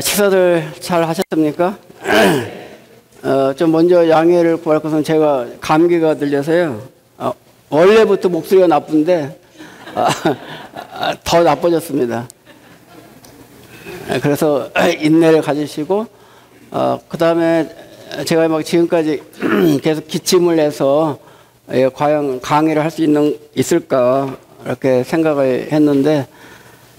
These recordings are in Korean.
식사들 잘 하셨습니까? 좀 먼저 양해를 구할 것은 제가 감기가 들려서요. 원래부터 목소리가 나쁜데 더 나빠졌습니다. 그래서 인내를 가지시고 그 다음에 제가 막 지금까지 계속 기침을 해서 과연 강의를 할 수 있을까 이렇게 생각을 했는데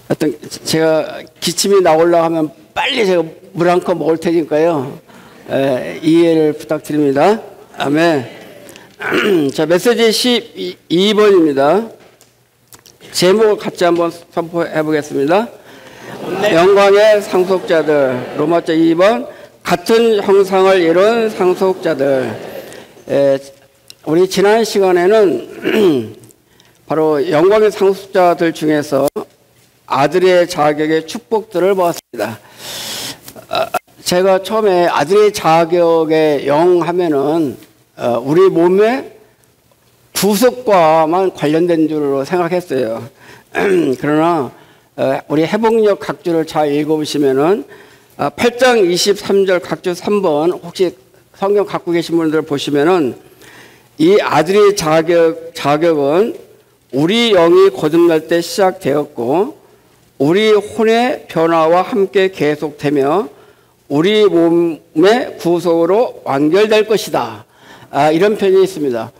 어떤 제가 기침이 나오려고 하면 빨리 제가 물 한 컵 먹을 테니까요. 이해를 부탁드립니다. 아멘. 자, 메시지 12번입니다. 제목을 같이 한번 선포해 보겠습니다. 영광의 상속자들. 로마서 2번. 같은 형상을 이룬 상속자들. 우리 지난 시간에는 바로 영광의 상속자들 중에서 아들의 자격의 축복들을 보았습니다. 제가 처음에 아들의 자격의 영 하면은 우리 몸의 구속과만 관련된 줄로 생각했어요. 그러나 우리 회복력 각주를 잘 읽어보시면은 8장 23절 각주 3번 혹시 성경 갖고 계신 분들 보시면은 이 아들의 자격은 우리 영이 거듭날 때 시작되었고 우리 혼의 변화와 함께 계속되며 우리 몸의 구속으로 완결될 것이다. 이런 표현이 있습니다.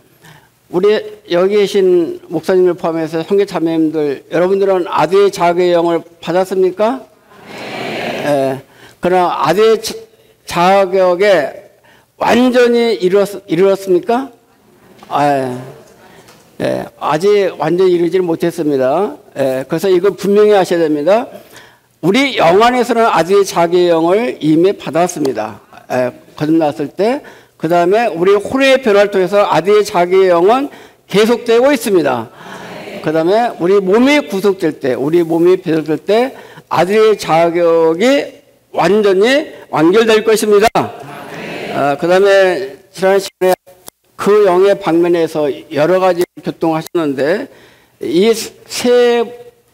우리 여기 계신 목사님을 포함해서 형제 자매님들 여러분들은 아들의 자격의 영을 받았습니까? 네. 그러나 아들의 자격에 완전히 이르렀습니까? 네. 아직 완전히 이루지를 못했습니다. 그래서 이걸 분명히 하셔야 됩니다. 우리 영 안에서는 아들의 자기의 영을 이미 받았습니다. 거듭났을 때. 그 다음에 우리 혼의 변화를 통해서 아들의 자기의 영은 계속되고 있습니다. 그 다음에 우리 몸이 구속될 때, 우리 몸이 변화될 때 아들의 자격이 완전히 완결될 것입니다. 그 다음에 지난 시간에 그 영의 방면에서 여러 가지 교통하셨는데 이 세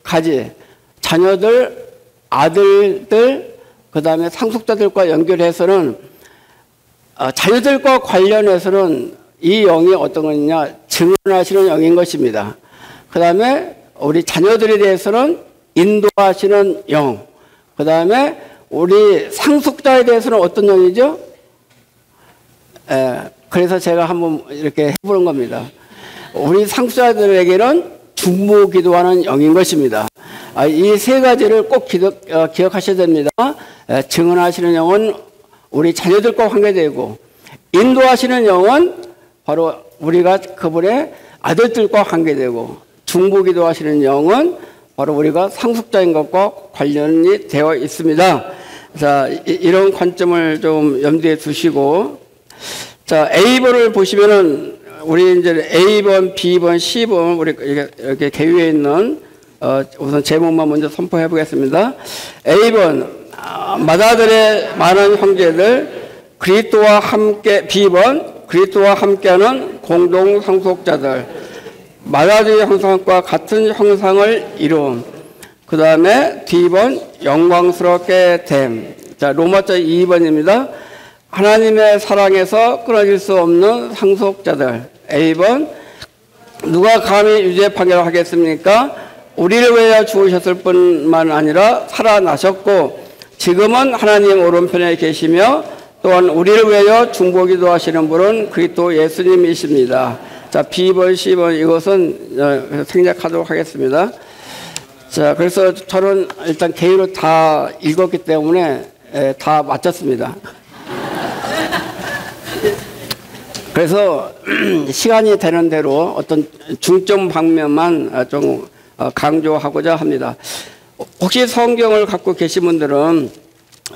가지 자녀들, 아들들, 그 다음에 상속자들과 연결해서는 자녀들과 관련해서는 이 영이 어떤 거냐 증언하시는 영인 것입니다. 그 다음에 우리 자녀들에 대해서는 인도하시는 영, 그 다음에 우리 상속자에 대해서는 어떤 영이죠? 그래서 제가 한번 이렇게 해보는 겁니다. 우리 상속자들에게는 중보기도하는 영인 것입니다. 이 세 가지를 꼭 기억하셔야 됩니다. 증언하시는 영은 우리 자녀들과 관계되고 인도하시는 영은 바로 우리가 그분의 아들들과 관계되고 중보기도하시는 영은 바로 우리가 상속자인 것과 관련이 되어 있습니다. 자, 이런 관점을 좀 염두에 두시고 자, A번을 보시면은 우리 이제 A번, B번, C번 우리 이렇게 개요에 있는 우선 제목만 먼저 선포해 보겠습니다. A번 맏아들의 많은 형제들 그리스도와 함께 B번 그리스도와 함께하는 공동 상속자들 맏아들의 형상과 같은 형상을 이룬 그 다음에 D번 영광스럽게 됨. 자, 로마서 2번입니다. 하나님의 사랑에서 끊어질 수 없는 상속자들. A번 누가 감히 유죄 판결을 하겠습니까? 우리를 위하여 죽으셨을 뿐만 아니라 살아나셨고 지금은 하나님 오른편에 계시며 또한 우리를 위하여 중보기도 하시는 분은 그리스도 예수님이십니다. 자, B번, C번 이것은 생략하도록 하겠습니다. 자, 그래서 저는 일단 개요로 다 읽었기 때문에 다 마쳤습니다. 그래서 시간이 되는 대로 어떤 중점 방면만 좀 강조하고자 합니다. 혹시 성경을 갖고 계신 분들은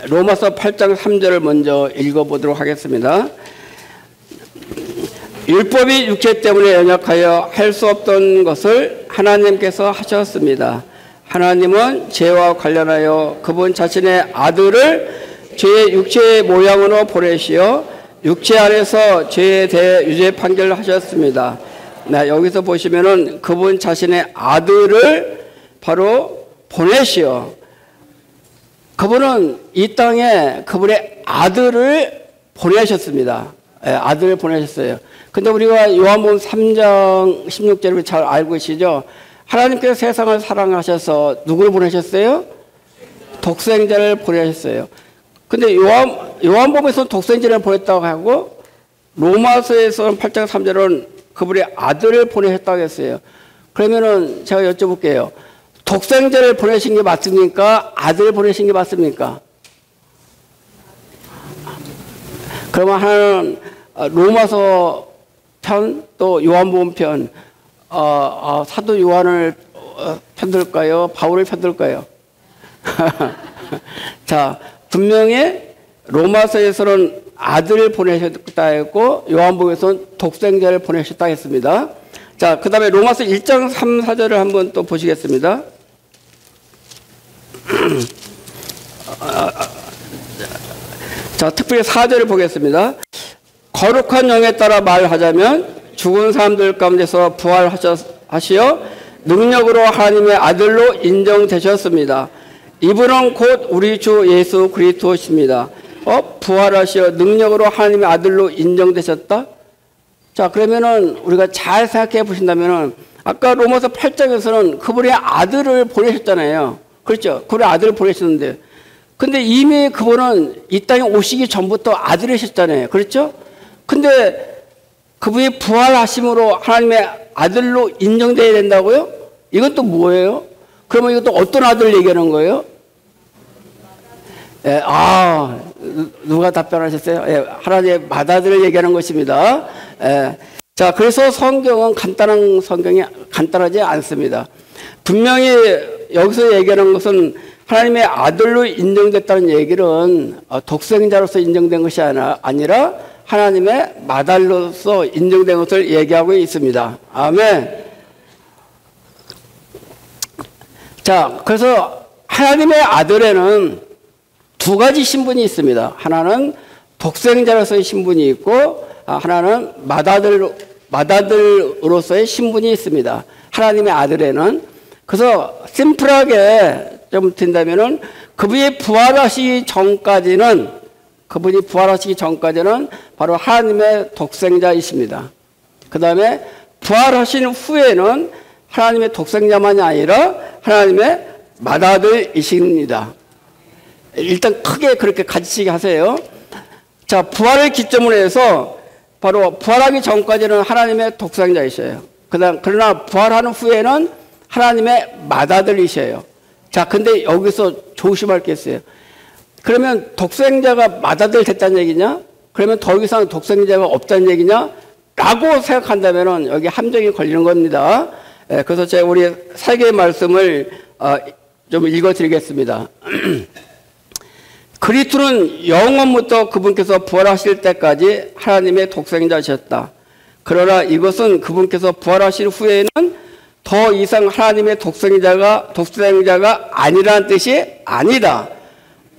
로마서 8장 3절을 먼저 읽어보도록 하겠습니다. 율법이 육체 때문에 연약하여 할 수 없던 것을 하나님께서 하셨습니다. 하나님은 죄와 관련하여 그분 자신의 아들을 죄의 육체의 모양으로 보내시어 육체 안에서 죄에 대해 유죄 판결을 하셨습니다. 네, 여기서 보시면은 그분 자신의 아들을 바로 보내시어 그분은 이 땅에 그분의 아들을 보내셨습니다. 예, 아들을 보내셨어요. 근데 우리가 요한복음 3장 16절을 잘 알고 계시죠? 하나님께서 세상을 사랑하셔서 누구를 보내셨어요? 독생자를 보내셨어요. 근데 요한복음에서는 독생자를 보냈다고 하고 로마서에서는 8장 3절은 그분의 아들을 보내셨다고 했어요. 그러면은 제가 여쭤볼게요. 독생자를 보내신 게 맞습니까? 아들을 보내신 게 맞습니까? 그러면 하나는 로마서 편, 또 요한복음 편, 사도 요한을 편들까요? 바울을 편들까요? 자, 분명히 로마서에서는 아들을 보내셨다 했고 요한복음에서는 독생자를 보내셨다 했습니다. 자, 그 다음에 로마서 1장 3, 4절을 한번 또 보시겠습니다. 자, 특별히 4절을 보겠습니다. 거룩한 영에 따라 말하자면 죽은 사람들 가운데서 부활하시어 능력으로 하나님의 아들로 인정되셨습니다. 이분은 곧 우리 주 예수 그리스도십니다. 부활하시어 능력으로 하나님의 아들로 인정되셨다? 자, 그러면은 우리가 잘 생각해 보신다면은 아까 로마서 8장에서는 그분의 아들을 보내셨잖아요. 그렇죠? 그분의 아들을 보내셨는데 근데 이미 그분은 이 땅에 오시기 전부터 아들이셨잖아요. 그렇죠? 근데 그분이 부활하심으로 하나님의 아들로 인정되어야 된다고요? 이것도 뭐예요? 그러면 이것도 어떤 아들 얘기하는 거예요? 예, 누가 답변하셨어요? 예, 하나님의 맏아들을 얘기하는 것입니다. 예, 자, 그래서 성경은 성경이 간단하지 않습니다. 분명히 여기서 얘기하는 것은 하나님의 아들로 인정됐다는 얘기는 독생자로서 인정된 것이 아니라 하나님의 맏아들로서 인정된 것을 얘기하고 있습니다. 아멘. 자, 그래서 하나님의 아들에는 두 가지 신분이 있습니다. 하나는 독생자로서의 신분이 있고 하나는 맏아들으로서의 신분이 있습니다. 하나님의 아들에는. 그래서 심플하게 좀 든다면은 그분이 부활하시기 전까지는 바로 하나님의 독생자이십니다. 그 다음에 부활하신 후에는 하나님의 독생자만이 아니라 하나님의 맏아들이십니다. 일단 크게 그렇게 가지시게 하세요. 자, 부활을 기점으로 해서 바로 부활하기 전까지는 하나님의 독생자이셔요. 그러나 부활하는 후에는 하나님의 맏아들이셔요. 자, 근데 여기서 조심할 게 있어요. 그러면 독생자가 맏아들 됐다는 얘기냐? 그러면 더 이상 독생자가 없다는 얘기냐? 라고 생각한다면 여기 함정이 걸리는 겁니다. 그래서 제가 우리 세 개의 말씀을 좀 읽어드리겠습니다. 그리스도는 영원부터 그분께서 부활하실 때까지 하나님의 독생자셨다. 그러나 이것은 그분께서 부활하실 후에는 더 이상 하나님의 독생자가 아니라는 뜻이 아니다.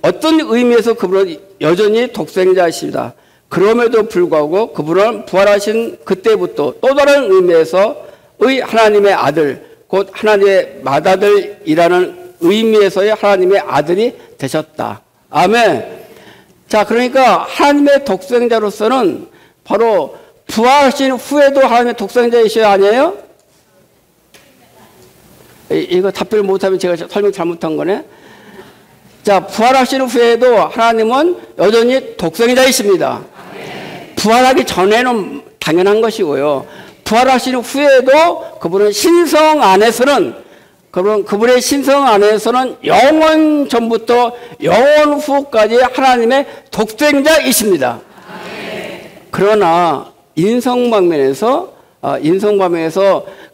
어떤 의미에서 그분은 여전히 독생자이십니다. 그럼에도 불구하고 그분은 부활하신 그때부터 또 다른 의미에서의 하나님의 아들, 곧 하나님의 맏아들이라는 의미에서의 하나님의 아들이 되셨다. 아멘. 자, 그러니까 하나님의 독생자로서는 바로 부활하신 후에도 하나님의 독생자이셔야 아니에요? 이거 답변을 못하면 제가 설명 잘못한 거네. 자, 부활하신 후에도 하나님은 여전히 독생자이십니다. 부활하기 전에는 당연한 것이고요. 부활하신 후에도 그분은 그분의 신성 안에서는 영원 전부터 영원 후까지 하나님의 독생자이십니다. 그러나 인성 방면에서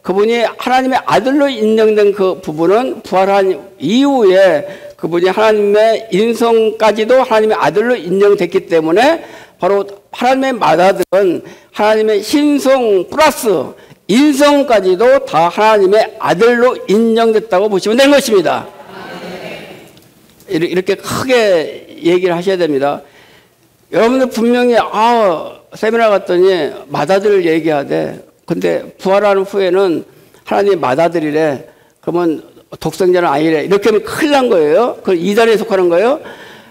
그분이 하나님의 아들로 인정된 그 부분은 부활한 이후에 그분이 하나님의 인성까지도 하나님의 아들로 인정됐기 때문에 바로 하나님의 맏아들은 하나님의 신성 플러스 인성까지도 다 하나님의 아들로 인정됐다고 보시면 되는 것입니다. 이렇게 크게 얘기를 하셔야 됩니다. 여러분들 분명히 세미나 갔더니 맏아들을 얘기하되 근데 부활하는 후에는 하나님의 맏아들이래. 그러면 독생자는 아니래. 이렇게 하면 큰일 난 거예요. 그 이단에 속하는 거예요.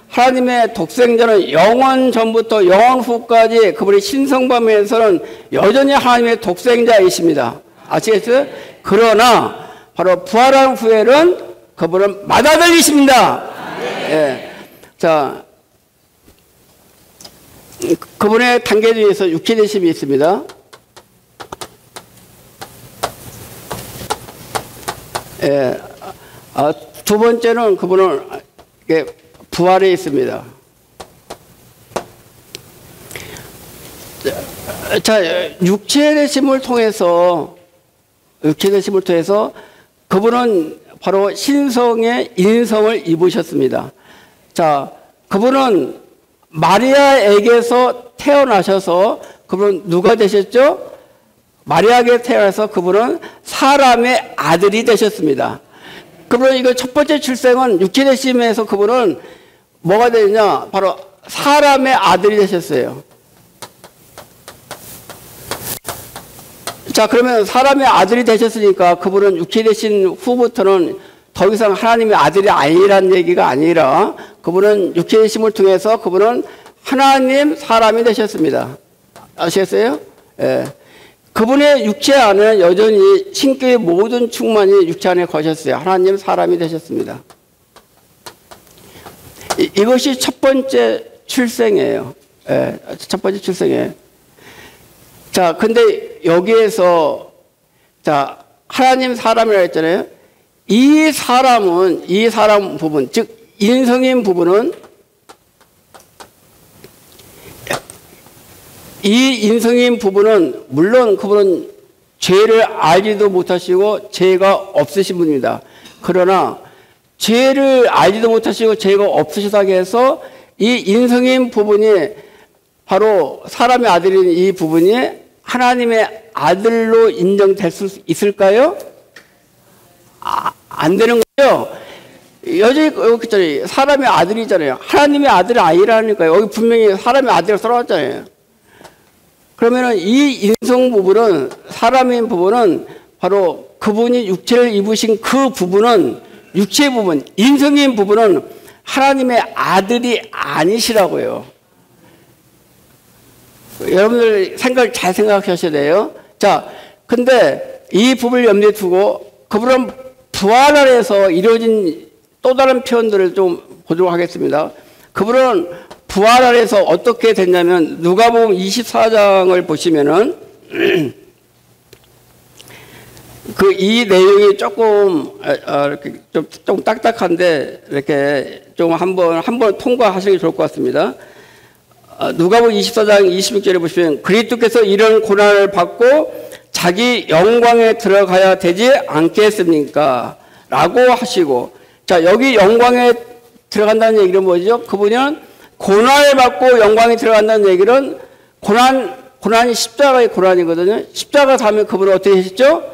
하나님의 독생자는 영원 전부터 영원 후까지 그분의 신성범위에서는 여전히 하나님의 독생자이십니다. 아시겠어요? 그러나 바로 부활한 후에는 그분은 맏아들이십니다. 예. 자, 그분의 단계 중에서 육체되심이 있습니다. 예. 두 번째는 그분은 부활에 있습니다. 자, 육체되심을 통해서 그분은 바로 신성의 인성을 입으셨습니다. 자, 그분은 마리아에게서 태어나셔서 그분은 누가 되셨죠? 마리아에게 태어나서 그분은 사람의 아들이 되셨습니다. 그분은 이거 첫 번째 출생은 육체되심에서 그분은 뭐가 되느냐? 바로 사람의 아들이 되셨어요. 자, 그러면 사람의 아들이 되셨으니까 그분은 육체되신 후부터는 더 이상 하나님의 아들이 아니라는 얘기가 아니라 그분은 육체되심을 통해서 그분은 하나님 사람이 되셨습니다. 아시겠어요? 예. 그분의 육체 안에 여전히 신격의 모든 충만이 육체 안에 거셨어요. 하나님 사람이 되셨습니다. 이것이 첫 번째 출생이에요. 예, 첫 번째 출생이에요. 자, 근데 여기에서 자, 하나님 사람이라고 했잖아요. 이 사람 부분, 즉 인성인 부분은 이 인성인 부분은 물론 그분은 죄를 알지도 못하시고 죄가 없으신 분입니다. 그러나 죄를 알지도 못하시고 죄가 없으시다고 해서 이 인성인 부분이 바로 사람의 아들인 이 부분이 하나님의 아들로 인정될 수 있을까요? 안 되는 거죠. 여전히 여기 있잖아요. 사람의 아들이잖아요. 하나님의 아들이 아니라니까요. 여기 분명히 사람의 아들이라고 써놨잖아요. 그러면은 이 인성 부분은 사람인 부분은 바로 그분이 육체를 입으신 그 부분은 육체 부분, 인성인 부분은 하나님의 아들이 아니시라고요. 여러분들 잘 생각하셔야 돼요. 자, 근데 이 부분을 염두에 두고 그분은 부활 안에서 이루어진 또 다른 표현들을 좀 보도록 하겠습니다. 그분은 부활 안에서 어떻게 됐냐면 누가복음 24장을 보시면은 그 이 내용이 조금 이렇게 좀 딱딱한데 이렇게 좀 한번 통과하시는 게 좋을 것 같습니다. 누가복음 24장 26절에 보시면 그리스도께서 이런 고난을 받고 자기 영광에 들어가야 되지 않겠습니까? 라고 하시고, 자, 여기 영광에 들어간다는 얘기는 뭐죠? 그분은 고난을 받고 영광에 들어간다는 얘기는 고난이 십자가의 고난이거든요. 십자가 다음에 그분은 어떻게 하셨죠?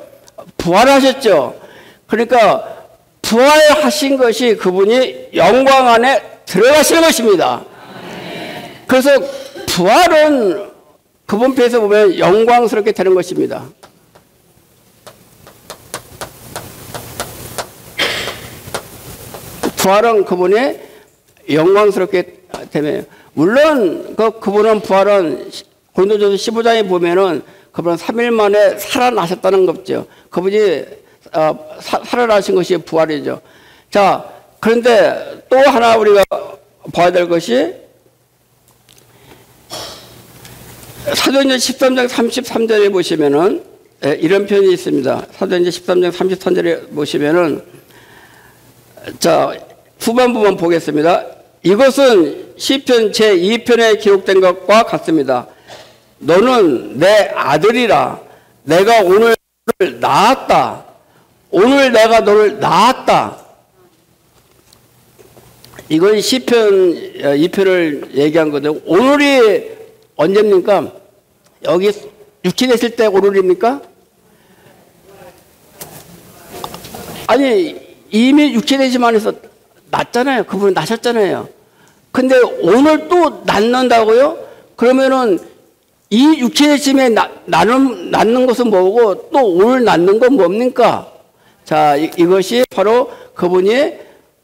부활하셨죠. 그러니까 부활하신 것이 그분이 영광 안에 들어가시는 것입니다. 그래서 부활은 그분 편에서 보면 영광스럽게 되는 것입니다. 부활은 그분이 영광스럽게 되면, 물론 그분은 부활은 고린도전서 15장에 보면은 그분은 3일 만에 살아나셨다는 거죠. 그분이 살아나신 것이 부활이죠. 자, 그런데 또 하나 우리가 봐야 될 것이 사도행전 13장 33절에 보시면은 이런 표현이 있습니다. 사도행전 13장 33절에 보시면은 자, 후반부만 보겠습니다. 이것은 시편 제2편에 기록된 것과 같습니다. 너는 내 아들이라. 내가 오늘 너를 낳았다. 오늘 내가 너를 낳았다. 이건 시편 2편을 얘기한 거거든요. 오늘이 언제입니까? 여기 육체됐을 때 오늘입니까? 아니, 이미 육체되지만 해서 낳잖아요. 그분은 낳으셨잖아요. 근데 오늘 또 낳는다고요? 그러면은 이 육체심에 낳는 것은 뭐고 또 오늘 낳는 건 뭡니까? 자, 이것이 바로 그분이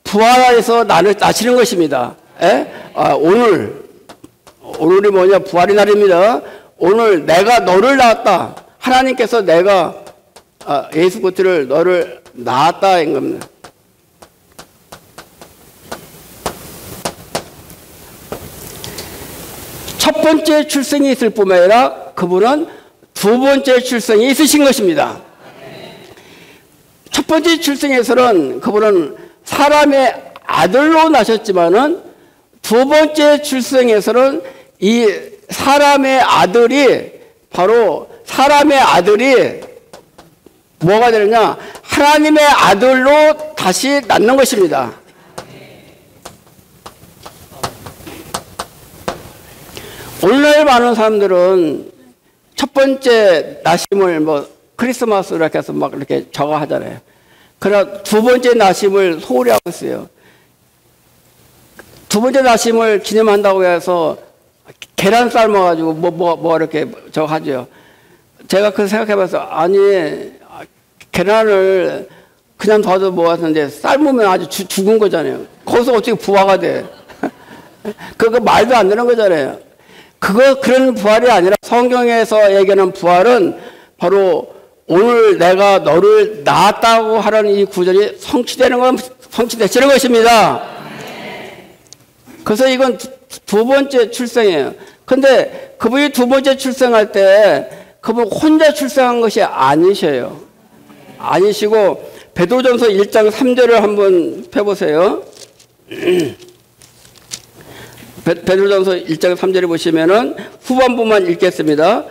부활해서 나시는 것입니다. 오늘이 뭐냐? 부활의 날입니다. 오늘 내가 너를 낳았다. 하나님께서 내가 예수 그리스도를 너를 낳았다인 겁니다. 첫 번째 출생이 있을 뿐만 아니라 그분은 두 번째 출생이 있으신 것입니다. 첫 번째 출생에서는 그분은 사람의 아들로 나셨지만은 두 번째 출생에서는 이 사람의 아들이 바로 사람의 아들이 뭐가 되느냐? 하나님의 아들로 다시 낳는 것입니다. 오늘날 많은 사람들은 첫 번째 나심을 뭐 크리스마스 이렇게 해서 막 이렇게 저거 하잖아요. 그러나 두 번째 나심을 소홀히 하고 있어요. 두 번째 나심을 기념한다고 해서 계란 삶아가지고 뭐 이렇게 저거 하죠. 제가 그 생각해봐서 아니 계란을 그냥 둬도 뭐 하는데 삶으면 아주 죽은 거잖아요. 거기서 어떻게 부화가 돼? 그거 말도 안 되는 거잖아요. 그런 부활이 아니라 성경에서 얘기하는 부활은 바로 오늘 내가 너를 낳았다고 하는 이 구절이 성취되시는 것입니다. 그래서 이건 두 번째 출생이에요. 근데 그분이 두 번째 출생할 때 그분 혼자 출생한 것이 아니셔요. 아니시고 베드로전서 1장 3절을 한번 펴보세요. 베드로전서 1장 3절에 보시면은 후반부만 읽겠습니다.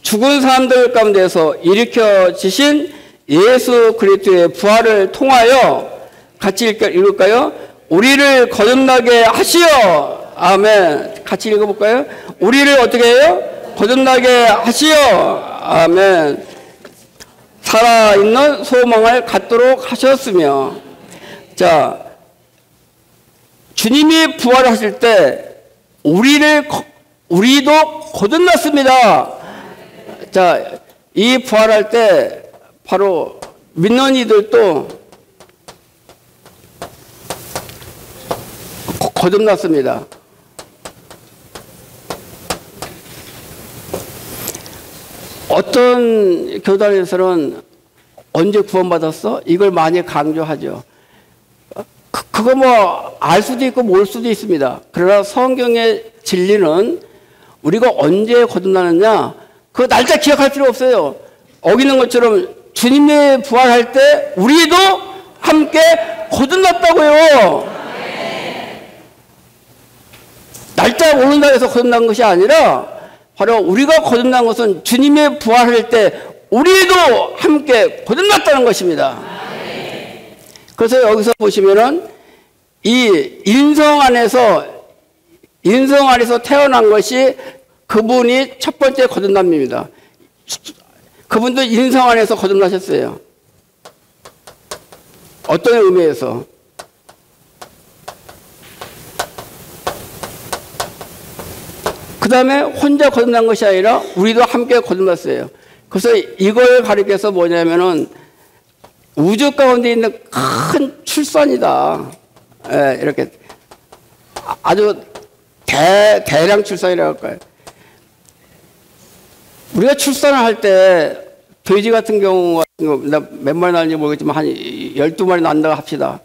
죽은 사람들 가운데서 일으켜지신 예수 그리스도의 부활을 통하여 같이 읽을까요? 우리를 거듭나게 하시어. 아멘. 같이 읽어볼까요? 우리를 어떻게 해요? 거듭나게 하시어. 아멘. 살아있는 소망을 갖도록 하셨으며. 자, 주님이 부활하실 때 우리도 거듭났습니다. 자, 이 부활할 때 바로 믿는 이들도 거듭났습니다. 어떤 교단에서는 언제 구원받았어? 이걸 많이 강조하죠. 그거 뭐 알 수도 있고 모를 수도 있습니다. 그러나 성경의 진리는 우리가 언제 거듭나느냐? 그 날짜 기억할 필요 없어요. 어기는 것처럼 주님이 부활할 때 우리도 함께 거듭났다고요. 날짜 모른다고 해서 거듭난 것이 아니라 바로 우리가 거듭난 것은 주님이 부활할 때 우리도 함께 거듭났다는 것입니다. 그래서 여기서 보시면은 이 인성 안에서 태어난 것이 그분이 첫 번째 거듭남입니다. 그분도 인성 안에서 거듭나셨어요. 어떤 의미에서? 그 다음에 혼자 거듭난 것이 아니라 우리도 함께 거듭났어요. 그래서 이걸 가리켜서 뭐냐면은 우주 가운데 있는 큰 출산이다. 예, 이렇게 아주 대량 출산이라고 할까요? 우리가 출산을 할 때 돼지 같은 경우 몇 마리 낳는지 모르겠지만 한 12마리 낳는다고 합시다.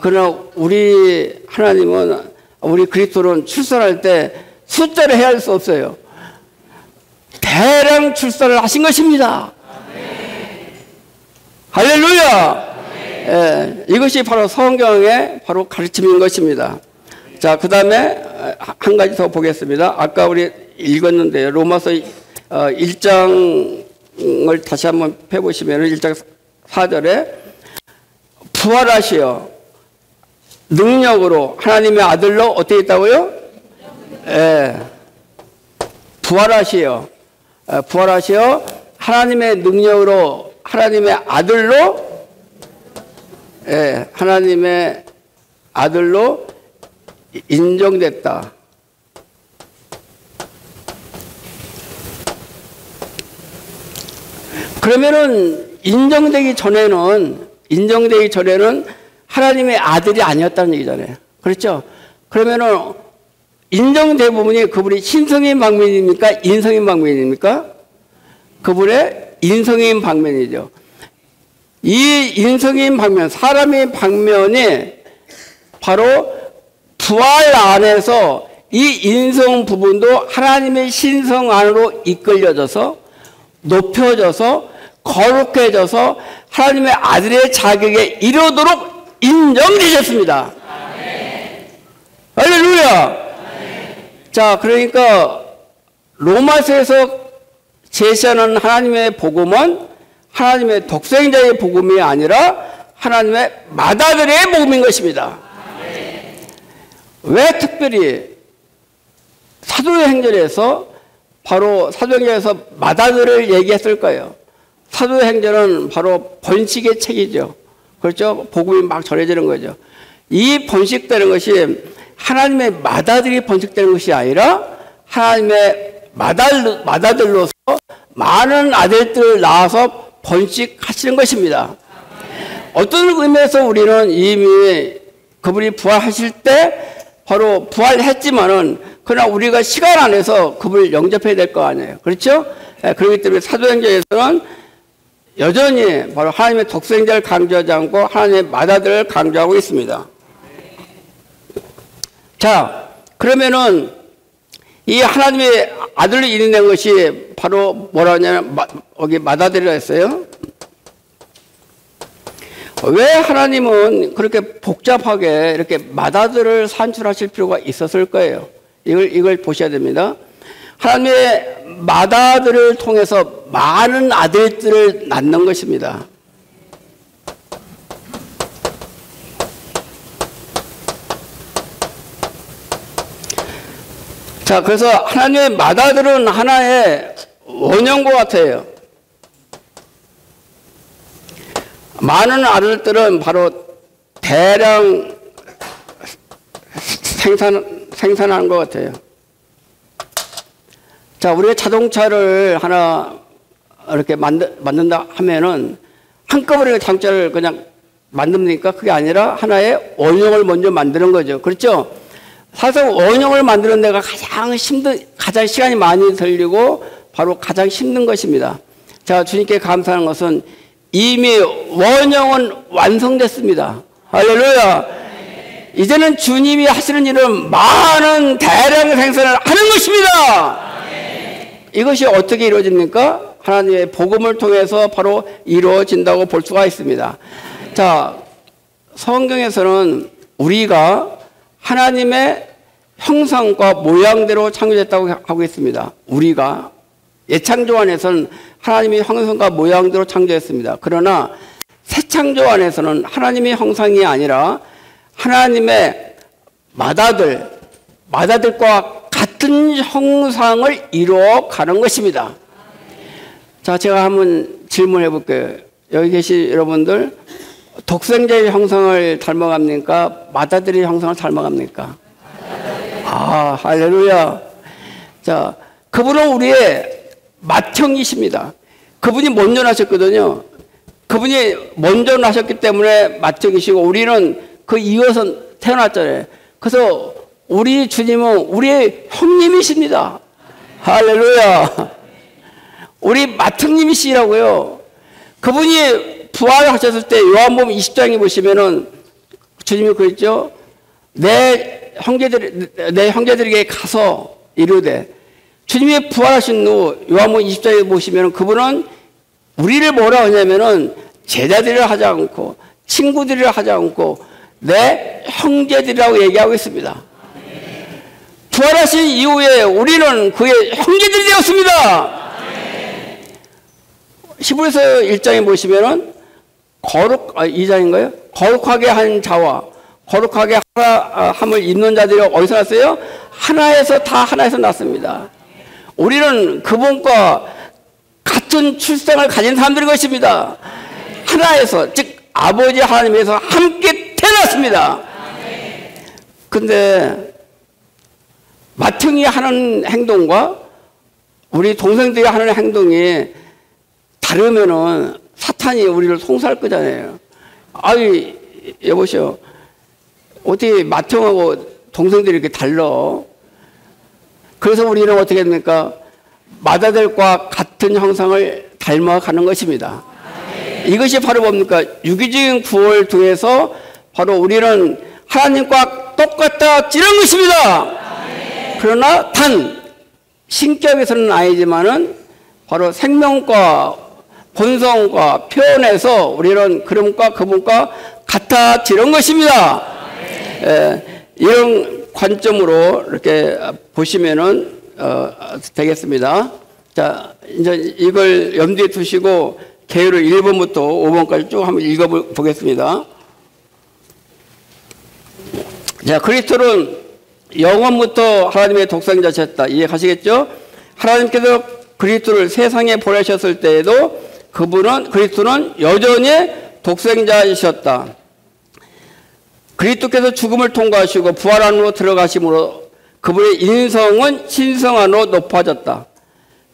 그러나 우리 하나님은 우리 그리스도는 출산할 때 숫자를 헤아릴 수 없어요. 대량 출산을 하신 것입니다. 할렐루야! 예, 이것이 바로 성경의 바로 가르침인 것입니다. 자, 그 다음에 한 가지 더 보겠습니다. 아까 우리 읽었는데요. 로마서 1장을 다시 한번 펴보시면 1장 4절에 부활하시어 능력으로 하나님의 아들로 어떻게 있다고요? 예, 부활하시어 하나님의 능력으로 하나님의 아들로 하나님의 아들로 인정됐다. 그러면은 인정되기 전에는 하나님의 아들이 아니었다는 얘기잖아요. 그렇죠? 그러면은 인정된 부분이 그분이 신성인 방면입니까? 인성인 방면입니까? 그분의 인성인 방면이죠. 이 인성인 방면, 사람의 방면이 바로 부활 안에서 이 인성 부분도 하나님의 신성 안으로 이끌려져서 높여져서 거룩해져서 하나님의 아들의 자격에 이르도록 인정되셨습니다. 할렐루야! 자, 그러니까 로마서에서 제시하는 하나님의 복음은 하나님의 독생자의 복음이 아니라 하나님의 맏아들의 복음인 것입니다. 왜 특별히 사도행전에서 바로 사도행전에서 맏아들을 얘기했을까요? 사도행전은 바로 번식의 책이죠. 그렇죠? 복음이 막 전해지는 거죠. 이 번식되는 것이 하나님의 맏아들이 번식되는 것이 아니라 하나님의 맏아들로서 많은 아들들을 낳아서 번식하시는 것입니다. 어떤 의미에서 우리는 이미 그분이 부활하실 때 바로 부활했지만은 그러나 우리가 시간 안에서 그분을 영접해야 될 거 아니에요. 그렇죠? 그렇기 때문에 사도행전에서는 여전히 바로 하나님의 독생자를 강조하지 않고 하나님의 맏아들을 강조하고 있습니다. 자, 그러면은 이 하나님의 아들을 이뤄낸 것이 바로 뭐라 하냐면 여기 맏아들이라 했어요. 왜 하나님은 그렇게 복잡하게 이렇게 맏아들을 산출하실 필요가 있었을 거예요. 이걸 보셔야 됩니다. 하나님의 맏아들을 통해서 많은 아들들을 낳는 것입니다. 자, 그래서 하나님의 맏아들은 하나의 원형과 같아요. 많은 아들들은 바로 대량 생산하는 것 같아요. 자, 우리가 자동차를 하나 이렇게 만든다 하면은 한꺼번에 자동차를 그냥 만듭니까? 그게 아니라 하나의 원형을 먼저 만드는 거죠. 그렇죠? 사실 원형을 만드는 데가 가장 시간이 많이 들리고 바로 가장 힘든 것입니다. 자, 주님께 감사하는 것은 이미 원형은 완성됐습니다. 할렐루야. 이제는 주님이 하시는 일은 많은 대량 생산을 하는 것입니다. 이것이 어떻게 이루어집니까? 하나님의 복음을 통해서 바로 이루어진다고 볼 수가 있습니다. 자, 성경에서는 우리가 하나님의 형상과 모양대로 창조됐다고 하고 있습니다. 우리가 예창조 안에서는 하나님의 형상과 모양대로 창조했습니다. 그러나 새 창조 안에서는 하나님의 형상이 아니라 하나님의 맏아들과 같은 형상을 이루어가는 것입니다. 자, 제가 한번 질문해 볼게요. 여기 계신 여러분들 독생자의 형상을 닮아갑니까? 맏아들의 형상을 닮아갑니까? 아, 할렐루야. 자, 그분은 우리의 맏형이십니다. 그분이 먼저 나셨거든요. 그분이 먼저 나셨기 때문에 맏형이시고 우리는 그 이어서 태어났잖아요. 그래서 우리 주님은 우리의 형님이십니다. 할렐루야. 우리 맏형님이시라고요. 그분이 부활하셨을 때 요한복음 20장에 보시면은 주님이 그랬죠. 내 형제들에게 가서 이르되, 주님이 부활하신 후 요한복음 20장에 보시면은 그분은 우리를 뭐라 하냐면은 제자들이라 하지 않고 친구들이라 하지 않고 내 형제들이라고 얘기하고 있습니다. 부활하신 이후에 우리는 그의 형제들이 되었습니다. 히브리서 1장에 보시면은 2장인가요? 거룩하게 한 자와 거룩하게 함을 입는 자들이 어디서 났어요? 하나에서 났습니다. 우리는 그분과 같은 출생을 가진 사람들인 것입니다. 하나에서, 즉 아버지 하나님에서 함께 태어났습니다. 근데 맏형이 하는 행동과 우리 동생들이 하는 행동이 다르면은 사탄이 우리를 송사할 거잖아요. 아이, 여보시오. 어떻게 맏형하고 동생들이 이렇게 달라? 그래서 우리는 어떻게 됩니까? 맏아들과 같은 형상을 닮아가는 것입니다. 이것이 바로 뭡니까? 유기적인 구원을 통해서 바로 우리는 하나님과 똑같아지는 것입니다. 그러나 단 신격에서는 아니지만은 바로 생명과 본성과 표현에서 우리는 그분과 같아지는 것입니다. 이런 관점으로 이렇게 보시면은 되겠습니다. 자, 이제 이걸 염두에 두시고 계율을 1번부터 5번까지 쭉 한번 읽어보겠습니다. 자, 그리스도는 영원부터 하나님의 독생자셨다. 이해가시겠죠? 하나님께서 그리스도를 세상에 보내셨을 때에도 그리스도는 여전히 독생자이셨다. 그리스도께서 죽음을 통과하시고 부활 안으로 들어가심으로 그분의 인성은 신성 안으로 높아졌다.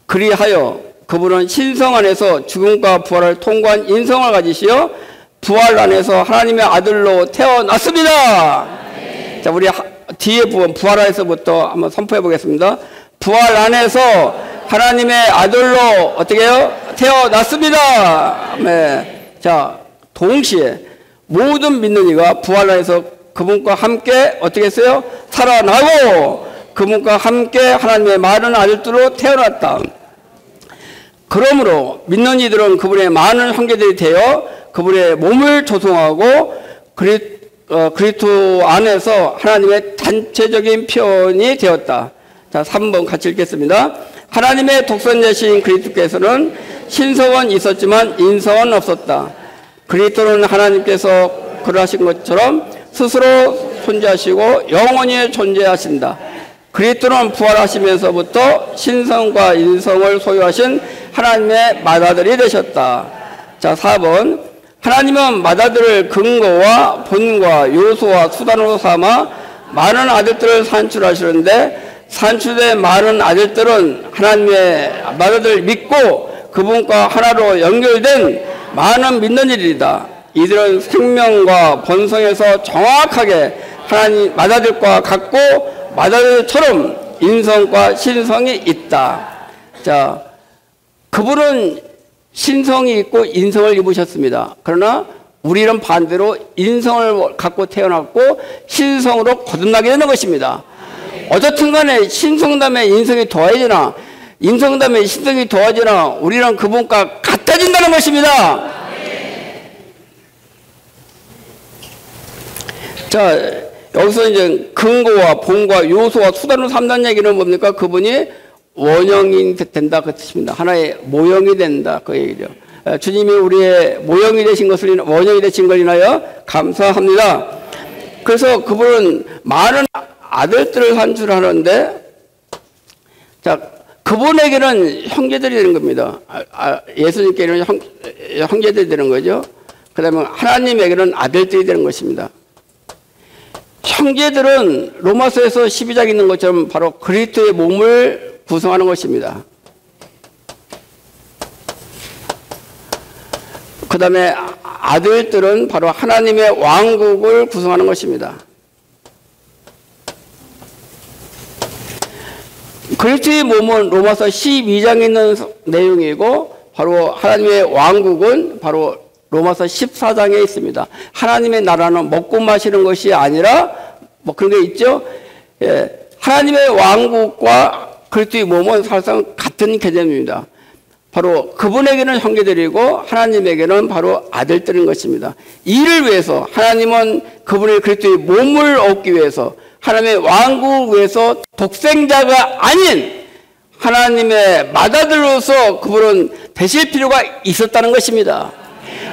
그리하여 그분은 신성 안에서 죽음과 부활을 통과한 인성을 가지시어 부활 안에서 하나님의 아들로 태어났습니다. 자, 우리 뒤에 부분 부활 안에서부터 한번 선포해 보겠습니다. 부활 안에서 하나님의 아들로 어떻게 해요? 태어났습니다. 네. 자, 동시에 모든 믿는 이가 부활 안에서 그분과 함께 어떻게 했어요? 살아나고 그분과 함께 하나님의 많은 아들들로 태어났다. 그러므로 믿는 이들은 그분의 많은 형제들이 되어 그분의 몸을 조성하고 그리스도 안에서 하나님의 단체적인 표현이 되었다. 자, 3번 같이 읽겠습니다. 하나님의 독생자신 그리스도께서는 신성은 있었지만 인성은 없었다. 그리스도는 하나님께서 그러하신 것처럼 스스로 존재하시고 영원히 존재하신다. 그리스도는 부활하시면서부터 신성과 인성을 소유하신 하나님의 맏아들이 되셨다. 자, 4번. 하나님은 맏아들을 근거와 본과 요소와 수단으로 삼아 많은 아들들을 산출하시는데 산출된 많은 아들들은 하나님의 맏아들을 믿고 그분과 하나로 연결된 많은 믿는 일이다. 이들은 생명과 본성에서 정확하게 하나님 맏아들과 같고 맏아들처럼 인성과 신성이 있다. 자, 그분은 신성이 있고 인성을 입으셨습니다. 그러나 우리는 반대로 인성을 갖고 태어났고 신성으로 거듭나게 되는 것입니다. 어떻든 간에 신성 다음에 인성이 더해지나 인성 다음에 신성이 더해지나 우리는 그분과 같아진다는 것입니다. 자, 여기서 이제 근거와 본과 요소와 수단으로 삼는 얘기는 뭡니까? 그분이 원형이 된다 그 뜻입니다. 하나의 모형이 된다 그 얘기죠. 주님이 우리의 모형이 되신 것을 원형이 되신 걸 인하여 감사합니다. 그래서 그분은 많은 아들들을 산출하는데, 자, 그분에게는 형제들이 되는 겁니다. 예수님께는 형제들이 되는 거죠. 그 다음에 하나님에게는 아들들이 되는 것입니다. 형제들은 로마서에서 12장에 있는 것처럼 바로 그리스도의 몸을 구성하는 것입니다. 그 다음에 아들들은 바로 하나님의 왕국을 구성하는 것입니다. 그리스도의 몸은 로마서 12장에 있는 내용이고 바로 하나님의 왕국은 바로 로마서 14장에 있습니다. 하나님의 나라는 먹고 마시는 것이 아니라 뭐 그런 게 있죠. 예, 하나님의 왕국과 그리스도의 몸은 사실상 같은 개념입니다. 바로 그분에게는 형제들이고 하나님에게는 바로 아들들인 것입니다. 이를 위해서 하나님은 그분의 그리스도의 몸을 얻기 위해서 하나님의 왕국을 위해서 독생자가 아닌 하나님의 맏아들로서 그분은 되실 필요가 있었다는 것입니다.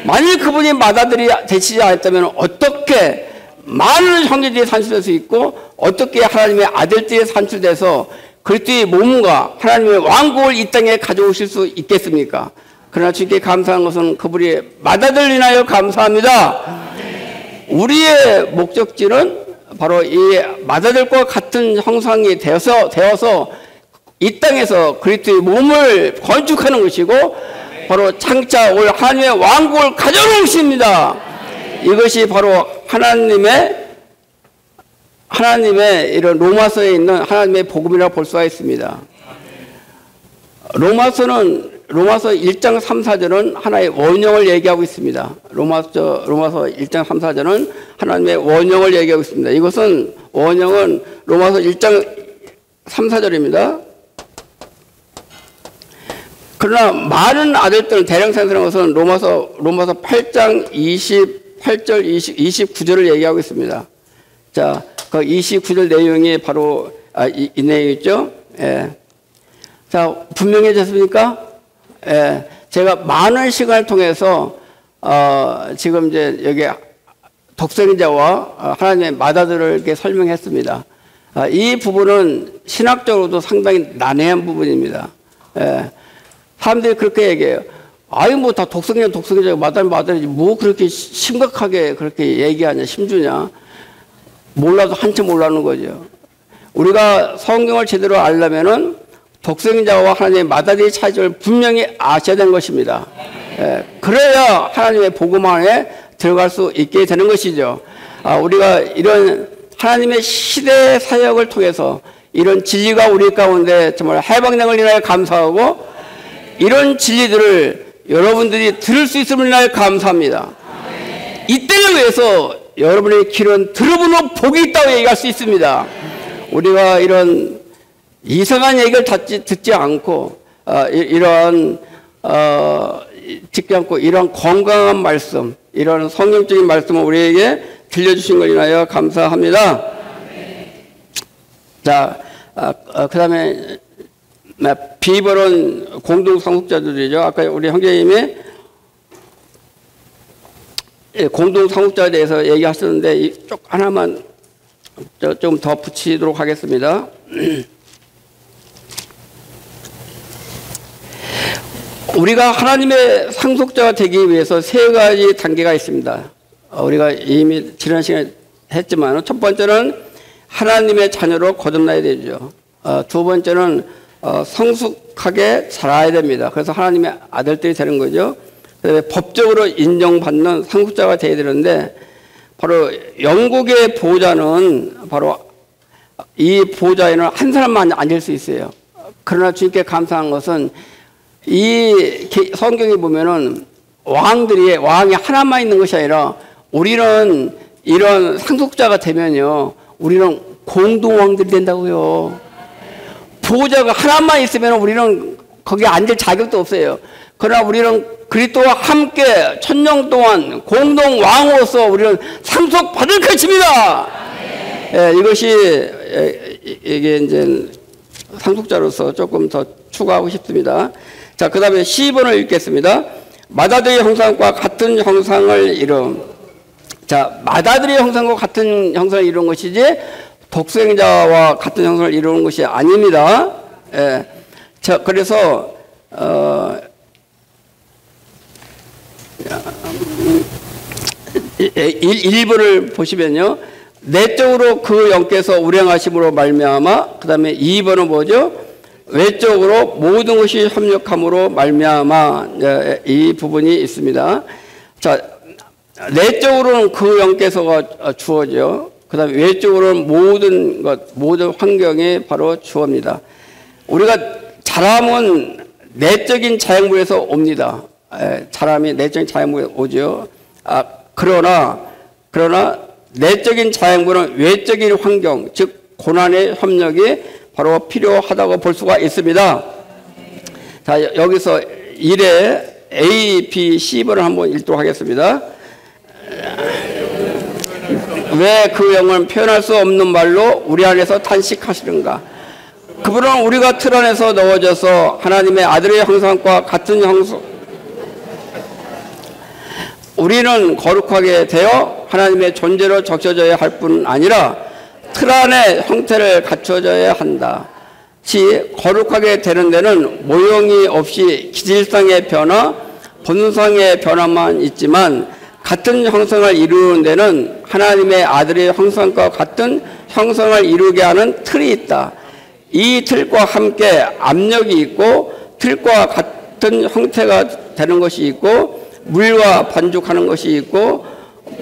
만일 그분이 맏아들이 되시지 않았다면 어떻게 많은 형제들이 산출될 수 있고 어떻게 하나님의 아들들이 산출돼서 그리스도의 몸과 하나님의 왕국을 이 땅에 가져오실 수 있겠습니까? 그러나 주께 감사한 것은 그분이 맏아들 인하여 감사합니다. 우리의 목적지는 바로 이 맏아들과 같은 형상이 되어서 이 땅에서 그리스도의 몸을 건축하는 것이고 바로 창자 올 하나님의 왕국을 가져오십니다. 이것이 바로 하나님의 이런 로마서에 있는 하나님의 복음이라고 볼 수가 있습니다. 로마서 1장 3, 4절은 하나의 원형을 얘기하고 있습니다. 로마서 1장 3, 4절은 하나님의 원형을 얘기하고 있습니다. 이것은 원형은 로마서 1장 3, 4절입니다. 그러나 많은 아들들은 대량생산한 것은 로마서 8장 28절 29절을 얘기하고 있습니다. 자, 그 29절 내용이 바로 이 내용이죠. 예. 자, 분명해졌습니까? 예. 제가 많은 시간을 통해서 지금 이제 여기 독생자와 하나님의 맏아들을 이렇게 설명했습니다. 이 부분은 신학적으로도 상당히 난해한 부분입니다. 예. 사람들이 그렇게 얘기해요. 아이 뭐 다 독생자 맏아들이지 뭐 그렇게 심각하게 그렇게 얘기하냐 심주냐. 몰라도 한참 몰라는 거죠. 우리가 성경을 제대로 알려면은 독생자와 하나님의 맏아들의 차이점을 분명히 아셔야 되는 것입니다. 예, 그래야 하나님의 복음 안에 들어갈 수 있게 되는 것이죠. 우리가 이런 하나님의 시대 사역을 통해서 이런 진리가 우리 가운데 정말 해방됨을 인하여 감사하고 이런 진리들을 여러분들이 들을 수 있음을 인하여 감사합니다. 이때를 위해서 여러분의 길은 들어보는 복이 있다고 얘기할 수 있습니다. 우리가 이런 이상한 얘기를 듣지 않고 듣지 않고 이러한 건강한 말씀, 이런 성경적인 말씀을 우리에게 들려주신 걸 인하여 감사합니다. 자, 그 다음에 비벌은 공동상속자들이죠. 아까 우리 형제님이 공동상속자에 대해서 얘기하셨는데 쪽 하나만 좀 더 붙이도록 하겠습니다. 우리가 하나님의 상속자가 되기 위해서 세 가지 단계가 있습니다. 우리가 이미 지난 시간에 했지만 첫 번째는 하나님의 자녀로 거듭나야 되죠. 두 번째는 성숙하게 자라야 됩니다. 그래서 하나님의 아들들이 되는 거죠. 그다음에 법적으로 인정받는 상속자가 되어야 되는데 바로 영국의 보호자는 바로 이 보호자에는 한 사람만 앉을 수 있어요. 그러나 주님께 감사한 것은 이 성경에 보면은 왕이 하나만 있는 것이 아니라 우리는 이런 상속자가 되면요 우리는 공동왕들이 된다고요. 보호자가 하나만 있으면 우리는 거기에 앉을 자격도 없어요. 그러나 우리는 그리스도와 함께 천년 동안 공동 왕으로서 우리는 상속받을 것입니다. 예, 이것이 이게 이제 상속자로서 조금 더 추가하고 싶습니다. 자, 그 다음에 12번을 읽겠습니다. 맏아들의 형상과 같은 형상을 이룬. 자, 맏아들의 형상과 같은 형상을 이룬 것이지 독생자와 같은 형상을 이루는 것이 아닙니다. 예. 자, 그래서 1번을 보시면요. 내적으로 그 영께서 운행하심으로 말미암아, 그 다음에 2번은 뭐죠? 외적으로 모든 것이 협력함으로 말미암아, 이 부분이 있습니다. 자, 내적으로는 그 영께서가 주어죠. 그 다음에 외적으로는 모든 환경이 바로 주어입니다. 우리가 자람은 내적인 자연물에서 옵니다. 자람이 내적인 자연물에서 오죠. 그러나 내적인 자연물은 외적인 환경, 즉 고난의 협력이 바로 필요하다고 볼 수가 있습니다. 자, 여기서 1회 A, B, C번을 한번 읽도록 하겠습니다. 왜 그 영을 표현할 수 없는 말로 우리 안에서 탄식하시는가? 그분은 우리가 틀 안에서 넣어져서 하나님의 아들의 형상과 같은 형상, 우리는 거룩하게 되어 하나님의 존재로 적셔져야 할 뿐 아니라 틀 안의 형태를 갖춰져야 한다. 거룩하게 되는 데는 모형이 없이 기질상의 변화, 본성의 변화만 있지만 같은 형상을 이루는 데는 하나님의 아들의 형상과 같은 형상을 이루게 하는 틀이 있다. 이 틀과 함께 압력이 있고 틀과 같은 형태가 되는 것이 있고 물과 반죽하는 것이 있고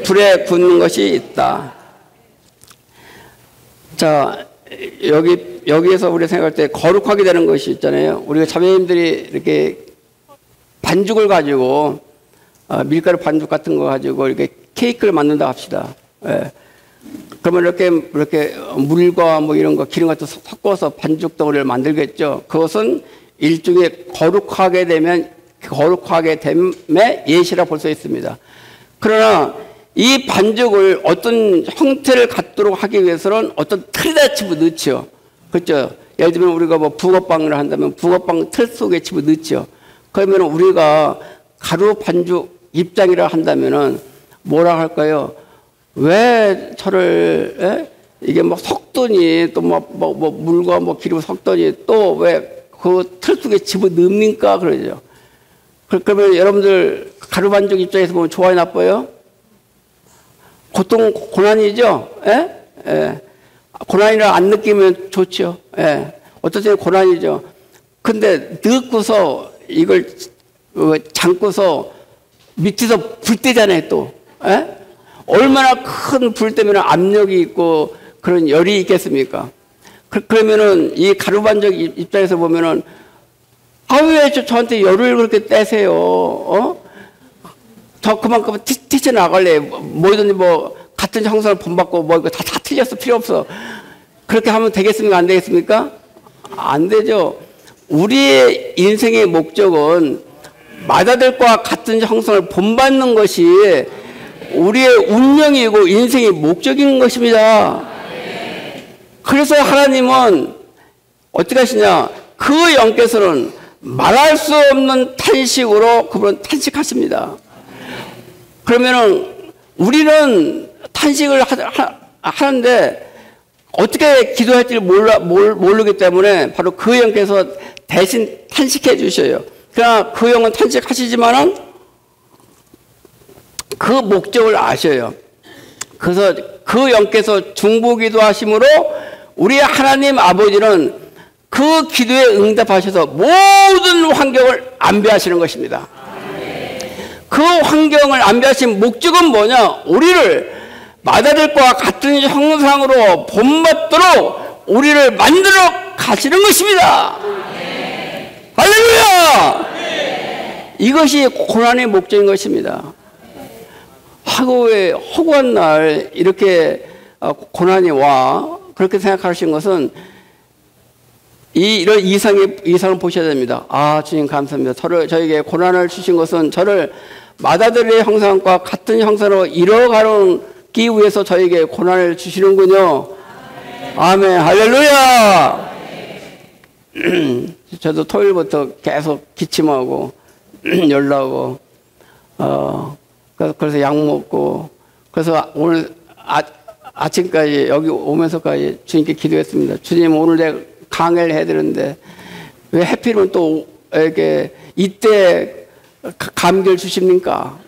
불에 굽는 것이 있다. 자, 여기에서 우리가 생각할 때 거룩하게 되는 것이 있잖아요. 우리가 자매님들이 이렇게 반죽을 가지고 밀가루 반죽 같은 거 가지고 이렇게 케이크를 만든다 합시다. 예. 그러면 이렇게 물과 뭐 이런 거 기름 같은 거 섞어서 반죽 덩어리를 만들겠죠. 그것은 일종의 거룩하게 됨의 예시라 볼 수 있습니다. 그러나 이 반죽을 어떤 형태를 갖도록 하기 위해서는 어떤 틀에다 집어넣죠. 그렇죠? 예를 들면 우리가 뭐 붕어빵을 한다면 붕어빵 틀 속에 집어넣죠. 그러면 우리가 가루 반죽 입장이라 한다면은 뭐라 할까요? 왜 저를 이게 뭐 섞더니 또 뭐 물과 뭐 기름 섞더니 또 왜 그 틀 속에 집어넣습니까? 그러죠. 그러면 여러분들 가루 반죽 입장에서 보면 좋아요, 나빠요? 고통, 고난이죠? 예? 예. 고난이라 안 느끼면 좋죠. 예. 어떨 때는 고난이죠. 근데 넣고서 이걸 잠고서 밑에서 불 때잖아요, 또. 예? 얼마나 큰 불 때문에 압력이 있고 그런 열이 있겠습니까? 그러면은 이 가루 반죽 입장에서 보면은 왜 저한테 열을 그렇게 떼세요? 저 그만큼 티쳐 나갈래. 뭐든지 뭐 같은 형상을 본받고 뭐 이거 다 틀렸어. 필요 없어. 그렇게 하면 되겠습니까? 안 되겠습니까? 안 되죠. 우리의 인생의 목적은 맏아들과 같은 형상을 본받는 것이 우리의 운명이고 인생의 목적인 것입니다. 그래서 하나님은 어떻게 하시냐? 그 영께서는 말할 수 없는 탄식으로 그분은 탄식하십니다. 그러면은 우리는 탄식을 하는데 어떻게 기도할지 모르기 때문에 바로 그 영께서 대신 탄식해 주셔요. 그러나 그 영은 탄식하시지만은 그 목적을 아셔요. 그래서 그 영께서 중보기도 하심으로 우리 하나님 아버지는 그 기도에 응답하셔서 모든 환경을 안배하시는 것입니다. 그 환경을 안배하신 목적은 뭐냐? 우리를 맏아들과 같은 형상으로 본받도록 우리를 만들어 가시는 것입니다. 할렐루야! 이것이 고난의 목적인 것입니다. 허구한 날 이렇게 고난이 와 그렇게 생각하신 것은 이런 이상을 보셔야 됩니다. 아, 주님 감사합니다. 저에게 고난을 주신 것은 저를 맏아들의 형상과 같은 형상으로 이뤄가기 위해서 저에게 고난을 주시는군요. 아멘. 할렐루야. 저도 토요일부터 계속 기침하고 열나고 그래서 약 먹고 그래서 오늘 아침까지 여기 오면서까지 주님께 기도했습니다. 주님, 오늘 내가 강의를 해야 되는데 왜 해필이면 또 이렇게 이때 감기를 주십니까?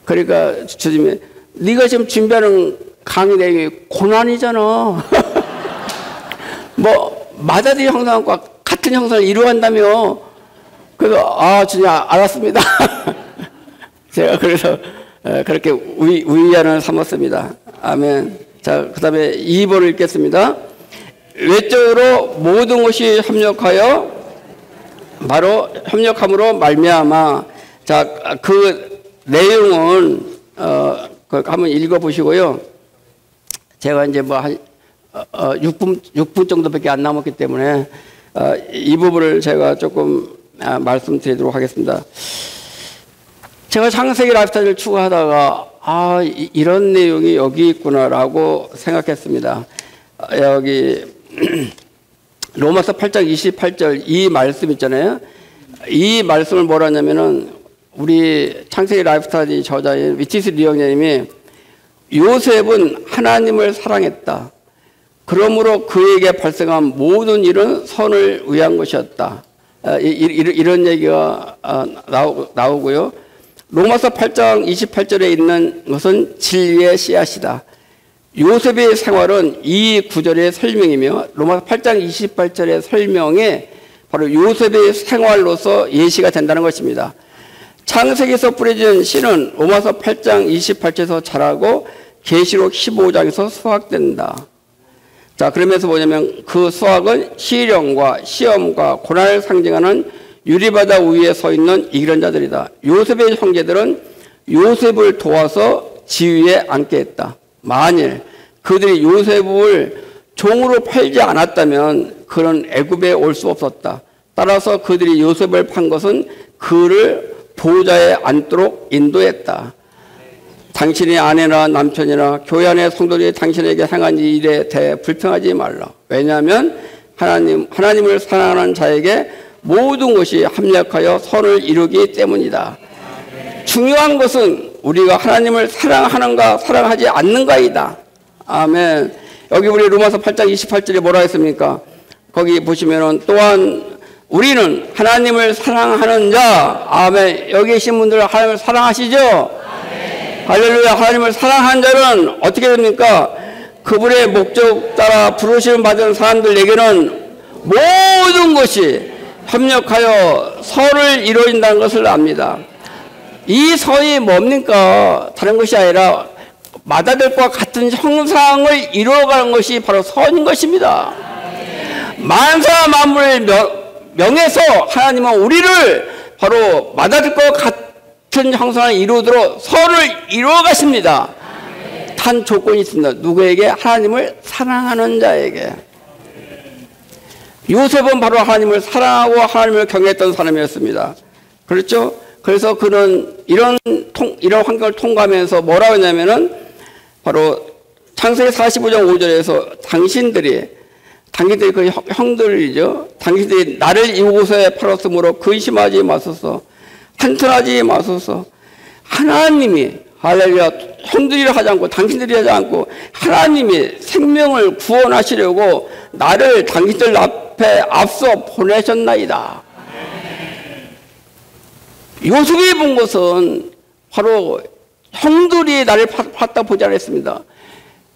그러니까 주님이 네가 지금 준비하는 강의 내용이 고난이잖아. 뭐 맏아들 형상과 같은 형상을 이루어간다며. 그래서 주님 알았습니다. 제가 그래서 그렇게 위안을 삼았습니다. 아멘. 자, 그 다음에 2번을 읽겠습니다. 외적으로 모든 것이 협력하여 바로 협력함으로 말미암아. 자, 그 내용은 한번 읽어보시고요. 제가 이제 뭐 한 6분 정도밖에 안 남았기 때문에 이 부분을 제가 조금 말씀드리도록 하겠습니다. 제가 창세기 라이프스타일을 추구하다가 이런 내용이 여기 있구나라고 생각했습니다. 여기 로마서 8장 28절 이 말씀 있잖아요. 이 말씀을 뭐라 하냐면은 우리 창세기 라이프스타일 저자인 위티스 리영님이 요셉은 하나님을 사랑했다. 그러므로 그에게 발생한 모든 일은 선을 위한 것이었다. 이런 얘기가 나오고요. 로마서 8장 28절에 있는 것은 진리의 씨앗이다. 요셉의 생활은 이 구절의 설명이며 로마서 8장 28절의 설명에 바로 요셉의 생활로서 예시가 된다는 것입니다. 창세기에서 뿌려진 씨는 로마서 8장 28절에서 자라고 계시록 15장에서 수확된다. 자, 그러면서 뭐냐면 그 수확은 시련과 시험과 고난을 상징하는 유리바다 위에 서 있는 이기는 자들이다. 요셉의 형제들은 요셉을 도와서 지위에 앉게 했다. 만일 그들이 요셉을 종으로 팔지 않았다면 그는 애굽에 올 수 없었다. 따라서 그들이 요셉을 판 것은 그를 보호자에 앉도록 인도했다. 당신의 아내나 남편이나 교회 안의 성도들이 당신에게 행한 일에 대해 불평하지 말라. 왜냐하면 하나님을 사랑하는 자에게 모든 것이 합력하여 선을 이루기 때문이다. 중요한 것은 우리가 하나님을 사랑하는가 사랑하지 않는가이다. 아멘. 여기 우리 로마서 8장 28절에 뭐라 했습니까? 거기 보시면은 또한 우리는 하나님을 사랑하는 자. 아멘. 여기 계신 분들 하나님을 사랑하시죠? 아멘. 할렐루야. 하나님을 사랑하는 자는 어떻게 됩니까? 그분의 목적 따라 부르심을 받은 사람들에게는 모든 것이 협력하여 선을 이루어진다는 것을 압니다. 이 선이 뭡니까? 다른 것이 아니라 마다들과 같은 형상을 이루어가는 것이 바로 선인 것입니다. 만사 만물을 명해서 하나님은 우리를 바로 마다들과 같은 형상을 이루도록 선을 이루어 가십니다. 단 조건이 있습니다. 누구에게? 하나님을 사랑하는 자에게. 요셉은 바로 하나님을 사랑하고 하나님을 경외했던 사람이었습니다. 그렇죠? 그래서 그는 이런 환경을 통과하면서 뭐라고 했냐면은 바로 창세기 45장 5절에서 당신들이 그 형들이죠. 당신들이 나를 이곳에 팔았으므로 근심하지 마소서. 한탄하지 마소서. 하나님이 할렐루야 형들이라 하지 않고 당신들이 하지 않고 하나님이 생명을 구원하시려고 나를 당신들 앞에 앞서 보내셨나이다. 요셉이 본 것은 바로 형들이 나를 봤다 보지 않았습니다.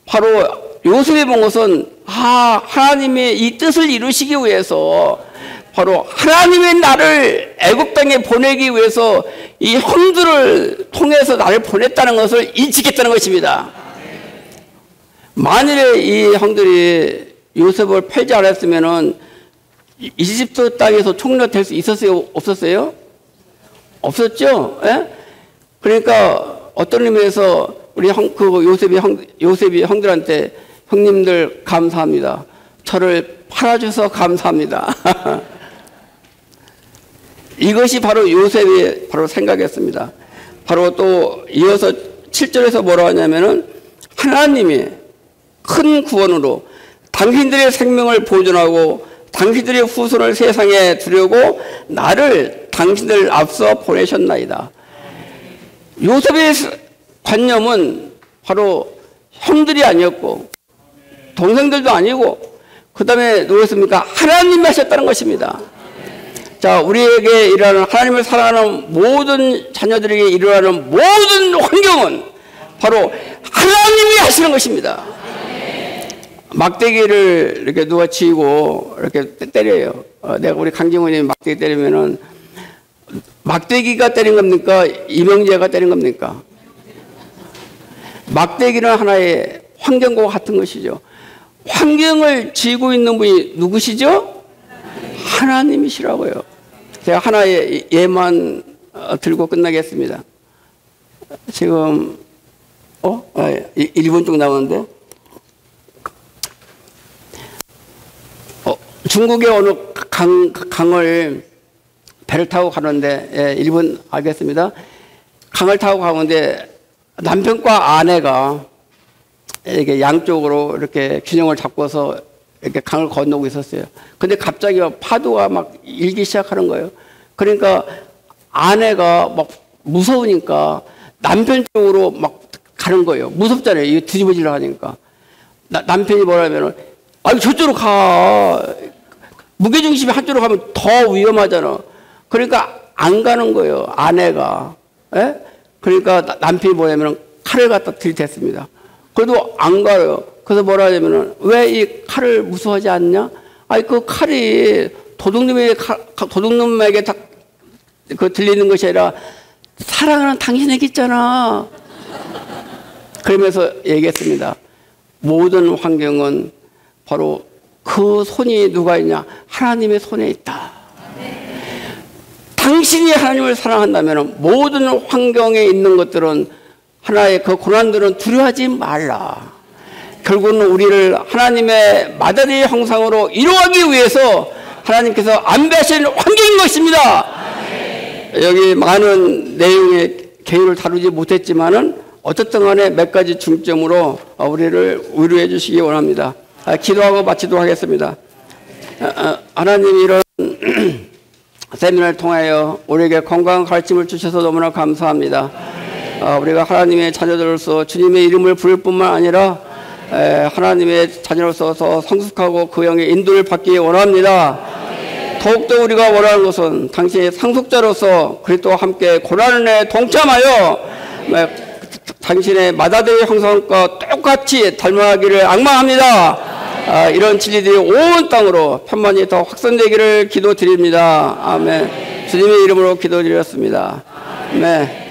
바로 요셉이 본 것은 하나님의 이 뜻을 이루시기 위해서 바로 하나님의 나를 애굽 땅에 보내기 위해서 이 형들을 통해서 나를 보냈다는 것을 인식했다는 것입니다. 만일에 이 형들이 요셉을 팔지 않았으면은 이집트 땅에서 총리될 수 있었어요? 없었어요? 없었죠? 예? 그러니까 어떤 의미에서 우리 요셉이 형들한테 형님들 감사합니다. 저를 팔아줘서 감사합니다. 이것이 바로 요셉이 바로 생각했습니다. 바로 또 이어서 7절에서 뭐라고 하냐면은 하나님이 큰 구원으로 당신들의 생명을 보존하고 당신들의 후손을 세상에 두려고 나를 당신들 앞서 보내셨나이다. 요셉의 관념은 바로 형들이 아니었고 동생들도 아니고 그 다음에 누구였습니까? 하나님이 하셨다는 것입니다. 자, 우리에게 일어나는 하나님을 사랑하는 모든 자녀들에게 일어나는 모든 환경은 바로 하나님이 하시는 것입니다. 막대기를 이렇게 누가 쥐고 이렇게 때려요. 내가 우리 강정훈이 막대기 때리면은 막대기가 때린 겁니까? 이명재가 때린 겁니까? 막대기는 하나의 환경과 같은 것이죠. 환경을 쥐고 있는 분이 누구시죠? 하나님이시라고요. 제가 하나의 예만 들고 끝나겠습니다. 지금 1분 쪽 남았는데 중국의 어느 강을 배를 타고 가는데 1분 알겠습니다. 강을 타고 가는데 남편과 아내가 이렇게 양쪽으로 이렇게 균형을 잡고서 이렇게 강을 건너고 있었어요. 근데 갑자기 파도가 막 일기 시작하는 거예요. 그러니까 아내가 막 무서우니까 남편 쪽으로 막 가는 거예요. 무섭잖아요. 이거 뒤집어지려 하니까. 남편이 뭐라면은 저쪽으로 가. 무게중심이 한쪽으로 가면 더 위험하잖아. 그러니까 안 가는 거예요. 아내가. 예? 그러니까 남편이 뭐냐면 칼을 갖다 들이댔습니다. 그래도 안 가요. 그래서 뭐라 하냐면은 왜 이 칼을 무서워하지 않냐? 그 칼이 도둑놈에게 들리는 것이 아니라 사랑하는 당신에게 있잖아. 그러면서 얘기했습니다. 모든 환경은 바로 그 손이 누가 있냐? 하나님의 손에 있다. 당신이 하나님을 사랑한다면 모든 환경에 있는 것들은 하나의 그 고난들은 두려워하지 말라. 결국은 우리를 하나님의 마다리 형상으로 이루어가기 위해서 하나님께서 안배하신 환경인 것입니다. 여기 많은 내용의 개요를 다루지 못했지만은 어쨌든 간에 몇 가지 중점으로 우리를 위로해 주시기 원합니다. 기도하고 마치도록 하겠습니다. 하나님 이런 세미나를 통하여 우리에게 건강한 가르침을 주셔서 너무나 감사합니다. 우리가 하나님의 자녀들로서 주님의 이름을 부를 뿐만 아니라 하나님의 자녀로서 성숙하고 그 영의 인도를 받기 원합니다. 더욱더 우리가 원하는 것은 당신의 상속자로서 그리스도와 함께 고난에 동참하여 당신의 마다들의 형상과 똑같이 닮아가기를 앙망합니다. 이런 진리들이 온 땅으로 편만히 더 확산되기를 기도드립니다. 아멘. 주님의 이름으로 기도드렸습니다. 아멘.